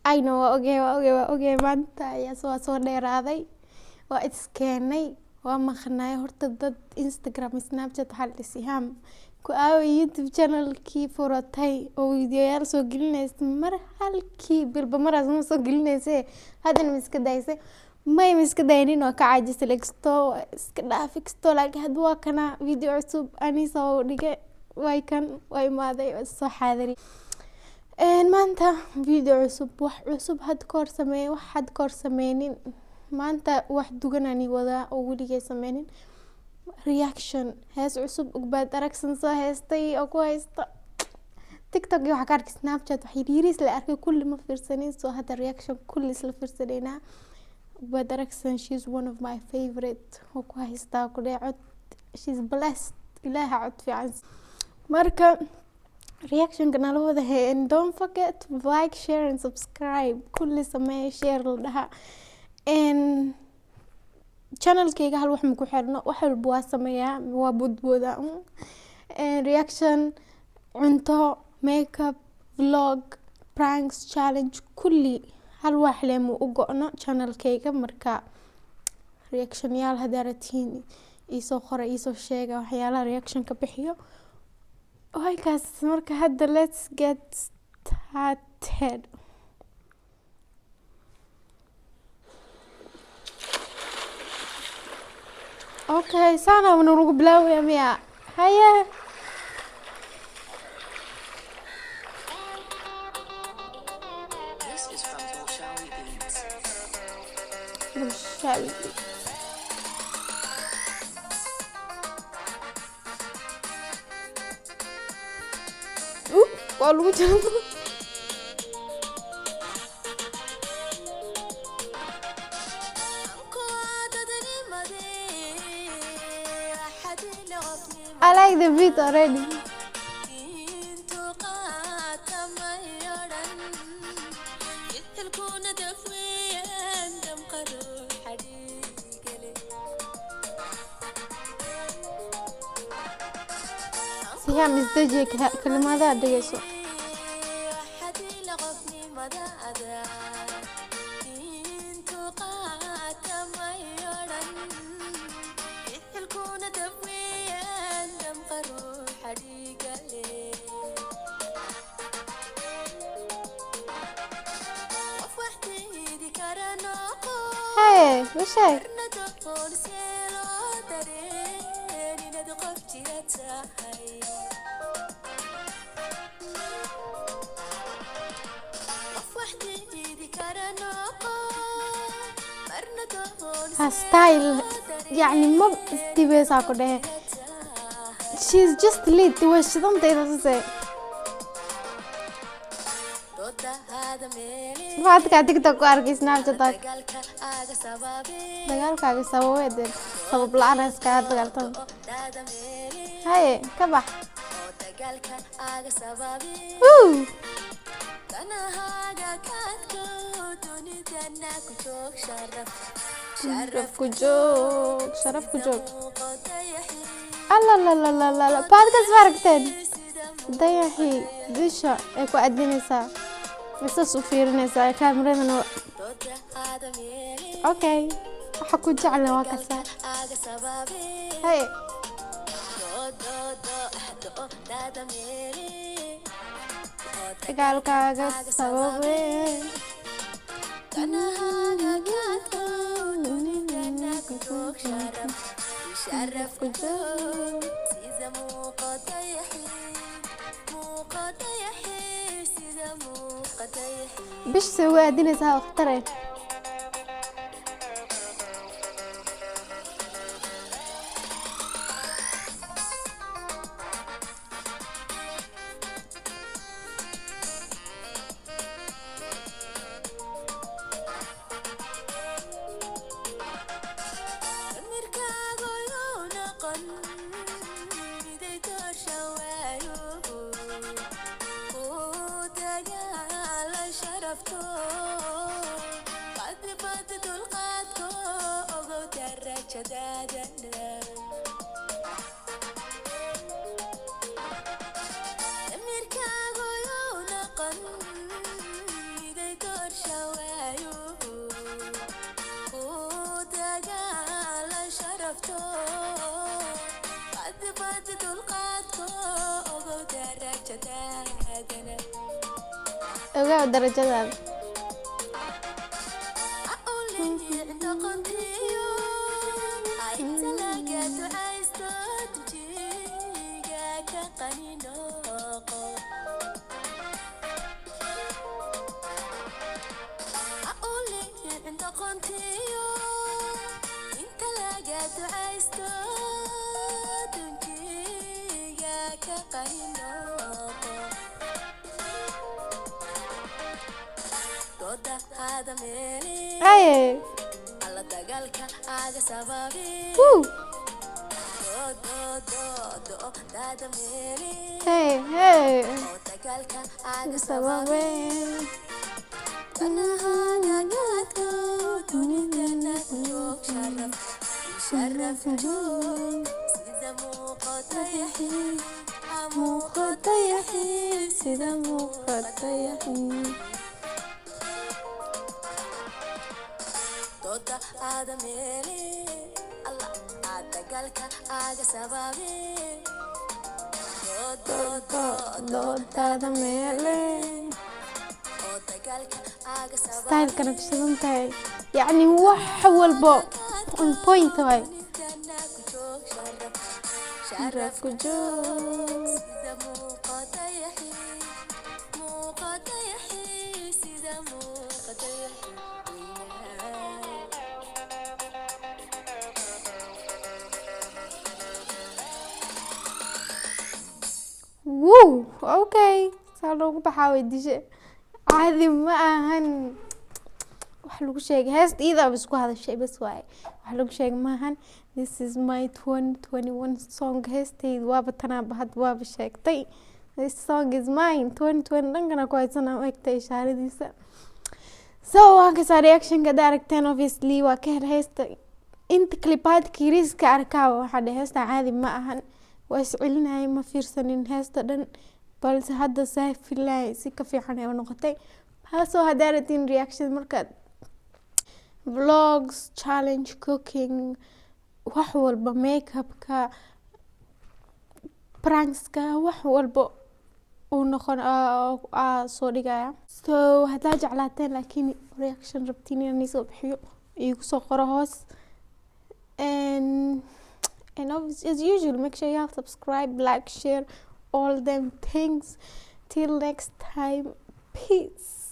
I know okay maanta ayaa soo dheeraaday waa iskeenay waa maqnay horta dad Instagram Snapchat hal isiham ku aaway YouTube channel-kii furatay oo videoyaal soo gelinaysa mar halkii bilba maraas ma soo gelinaysa hadana iska daysay may iska daynin oo ka caajisay lagsto iska dhaafisto laakiin had waa kana video cusub ani soo dhigay way kan way maaday soo xaadiri maanta video cusub had koor sameynin maanta wax duganani wada oo weligay sameynin reaction hees cusub ugbaad aragsan soo heestay oo ku haysta TikTok iyo waxa ka arkay Snapchat wax yiriis la arkay kulli ma fiirsanin soo hada reaction kulli isla fiirsanayna ugbaad aragsan she's one of my favorite oo ku haysta ku dhacad she's blessed ilaaha cod fiican marka reaction kana wada hay and don't forget to like share and subscribe kulli samee share laha and channel-kayga hal wax ma ku xirno wax walba waa sameeyaa waa budbooda reaction cunto makeup vlog pranks challenge kulli hal wax leemo u go'no channel-kayga marka reaction yaal hadaratiin isoo qora isoo sheega waxyaalaha reaction ka bixiyo okay guys marka hadda let's get started. Okay, sana ونروح بلاوي يا ميا هيا This is from Bolshawi. Walu jangan. I like the beat already. سيها مزدجي كلمة دقيسو Hey, وش هاي؟ ستايل يعني ما بتبي ساكوده she's just lit وش ضمتي تسي ما تك تيك توك واركي سناب شات دجال كاغ سبب سبب لعنة سكار دجالتهم هاي كبح شرف كجوك الله لا لا لا لا بودكاست فرقتين ضيحي ديشا اكو ادينيسا بس وفيرنيسا كاميرا اوكي حكو جعلنا وكسا هاي قال كاغا سببي شرف كجوك سيزا موقضيحي بش سوى دينيسا واختري ogaa darajadaada ay hey hey sababe sida muuqatayahi doodada meeley alla dagaalka aaga sababe doodada meeley ستايل كانت شلونتها يعني وحول on point هاي شرف كجوز وو اوكي صاروا بحاول ديشي عادي ما أهن وحلو شيء هست إذا بس هذا الشيء بس واي وحلو شيء ما أهن this is my 2021 song هست وابتنا بهاد واب الشيء طي this song is mine 2020 أنا كويس أنا وقتي شهر ديسا so هكذا reaction كداركتين obviously وكهر هست انت كليبات كيريس كأركاو واحد هست عادي ما أهن واسعلنا هاي ما فيرسنين هست دن balse hadda saaf filay si ka fiican ay noqotay haasoo hadaaratin reaction marka vlogs challenge cooking wax walba makeup-ka pranks-ka wax walba uu noqon soo dhigaya so hadaa jeclaateen laakiin reaction rabtiin inaan soo bixiyo igu soo qoro hoos and as usual make sure you have subscribe like share all them things. Till next time, peace.